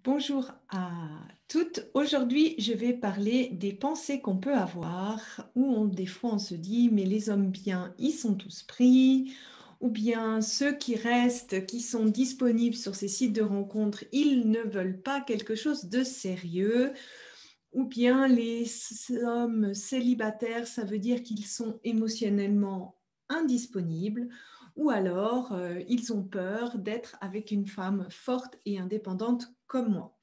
Bonjour à toutes. Aujourd'hui, je vais parler des pensées qu'on peut avoir où des fois on se dit mais les hommes bien, ils sont tous pris, ou bien ceux qui restent, qui sont disponibles sur ces sites de rencontres, ils ne veulent pas quelque chose de sérieux, ou bien les hommes célibataires, ça veut dire qu'ils sont émotionnellement indisponibles, ou alors ils ont peur d'être avec une femme forte et indépendante comme moi.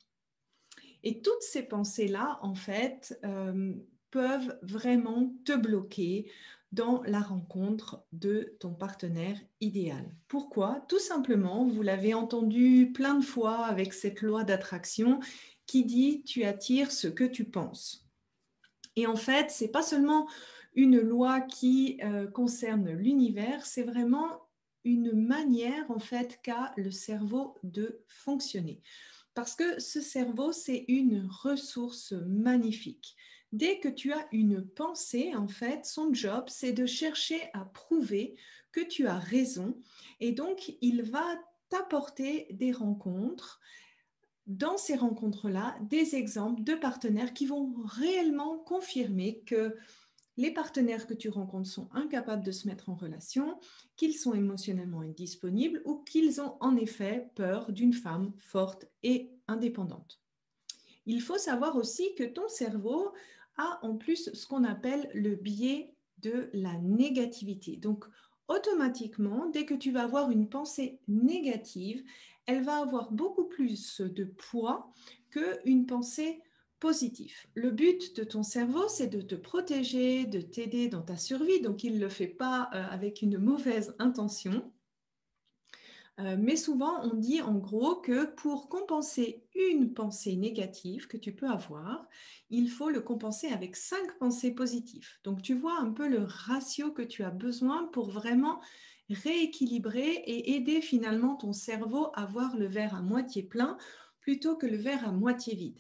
Et toutes ces pensées-là, en fait, peuvent vraiment te bloquer dans la rencontre de ton partenaire idéal. Pourquoi? Tout simplement, vous l'avez entendu plein de fois avec cette loi d'attraction qui dit tu attires ce que tu penses. Et en fait, ce n'est pas seulement une loi qui concerne l'univers, c'est vraiment une manière en fait qu'a le cerveau de fonctionner. Parce que ce cerveau, c'est une ressource magnifique. Dès que tu as une pensée, en fait, son job, c'est de chercher à prouver que tu as raison. Et donc, il va t'apporter des rencontres, dans ces rencontres-là, des exemples de partenaires qui vont réellement confirmer que les partenaires que tu rencontres sont incapables de se mettre en relation, qu'ils sont émotionnellement indisponibles ou qu'ils ont en effet peur d'une femme forte et indépendante. Il faut savoir aussi que ton cerveau a en plus ce qu'on appelle le biais de la négativité. Donc, automatiquement, dès que tu vas avoir une pensée négative, elle va avoir beaucoup plus de poids qu'une pensée positive. Le but de ton cerveau, c'est de te protéger, de t'aider dans ta survie. Donc, il ne le fait pas avec une mauvaise intention. Mais souvent, on dit en gros que pour compenser une pensée négative que tu peux avoir, il faut le compenser avec 5 pensées positives. Donc, tu vois un peu le ratio que tu as besoin pour vraiment rééquilibrer et aider finalement ton cerveau à voir le verre à moitié plein plutôt que le verre à moitié vide.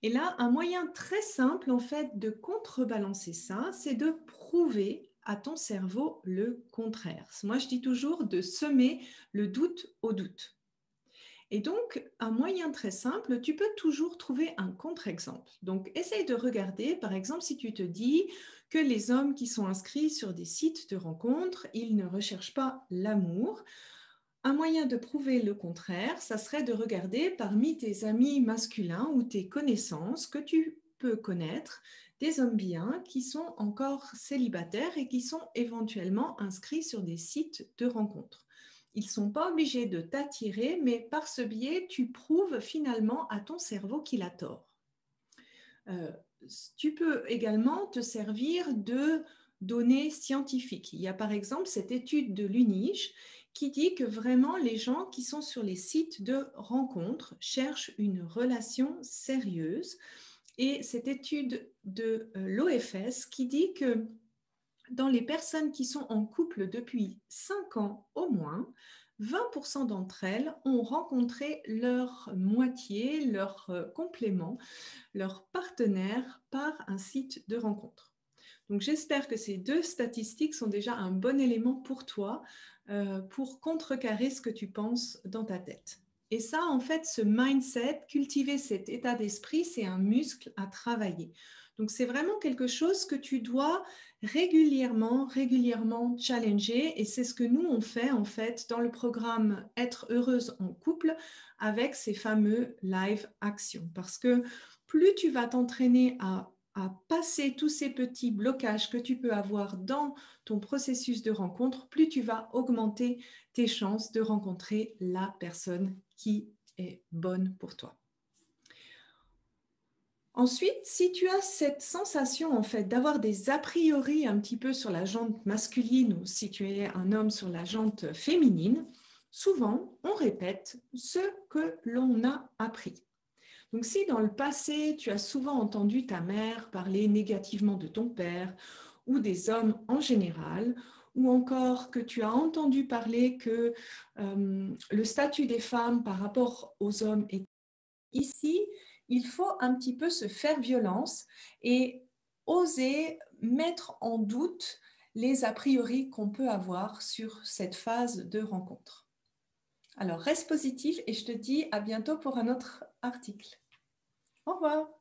Et là, un moyen très simple en fait de contrebalancer ça, c'est de prouver à ton cerveau le contraire. Moi, je dis toujours de semer le doute au doute. Et donc, un moyen très simple, tu peux toujours trouver un contre-exemple. Donc, essaye de regarder, par exemple, si tu te dis que les hommes qui sont inscrits sur des sites de rencontres, ils ne recherchent pas l'amour. Un moyen de prouver le contraire, ça serait de regarder parmi tes amis masculins ou tes connaissances que tu peux connaître des hommes bien qui sont encore célibataires et qui sont éventuellement inscrits sur des sites de rencontres. Ils ne sont pas obligés de t'attirer, mais par ce biais, tu prouves finalement à ton cerveau qu'il a tort. Tu peux également te servir de données scientifiques. Il y a par exemple cette étude de l'UNIGE qui dit que vraiment les gens qui sont sur les sites de rencontres cherchent une relation sérieuse. Et cette étude de l'OFS qui dit que dans les personnes qui sont en couple depuis 5 ans au moins, 20% d'entre elles ont rencontré leur moitié, leur complément, leur partenaire par un site de rencontre. Donc j'espère que ces 2 statistiques sont déjà un bon élément pour toi pour contrecarrer ce que tu penses dans ta tête. Et ça, en fait, ce mindset, cultiver cet état d'esprit, c'est un muscle à travailler. Donc c'est vraiment quelque chose que tu dois régulièrement challenger et c'est ce que nous on fait en fait dans le programme Être heureuse en couple avec ces fameux live actions. Parce que plus tu vas t'entraîner à passer tous ces petits blocages que tu peux avoir dans ton processus de rencontre, plus tu vas augmenter tes chances de rencontrer la personne qui est bonne pour toi. Ensuite, si tu as cette sensation en fait d'avoir des a priori un petit peu sur la jante masculine ou si tu es un homme sur la jante féminine, souvent on répète ce que l'on a appris. Donc si dans le passé, tu as souvent entendu ta mère parler négativement de ton père ou des hommes en général, ou encore que tu as entendu parler que le statut des femmes par rapport aux hommes est ici, il faut un petit peu se faire violence et oser mettre en doute les a priori qu'on peut avoir sur cette phase de rencontre. Alors, reste positif et je te dis à bientôt pour un autre article. Au revoir.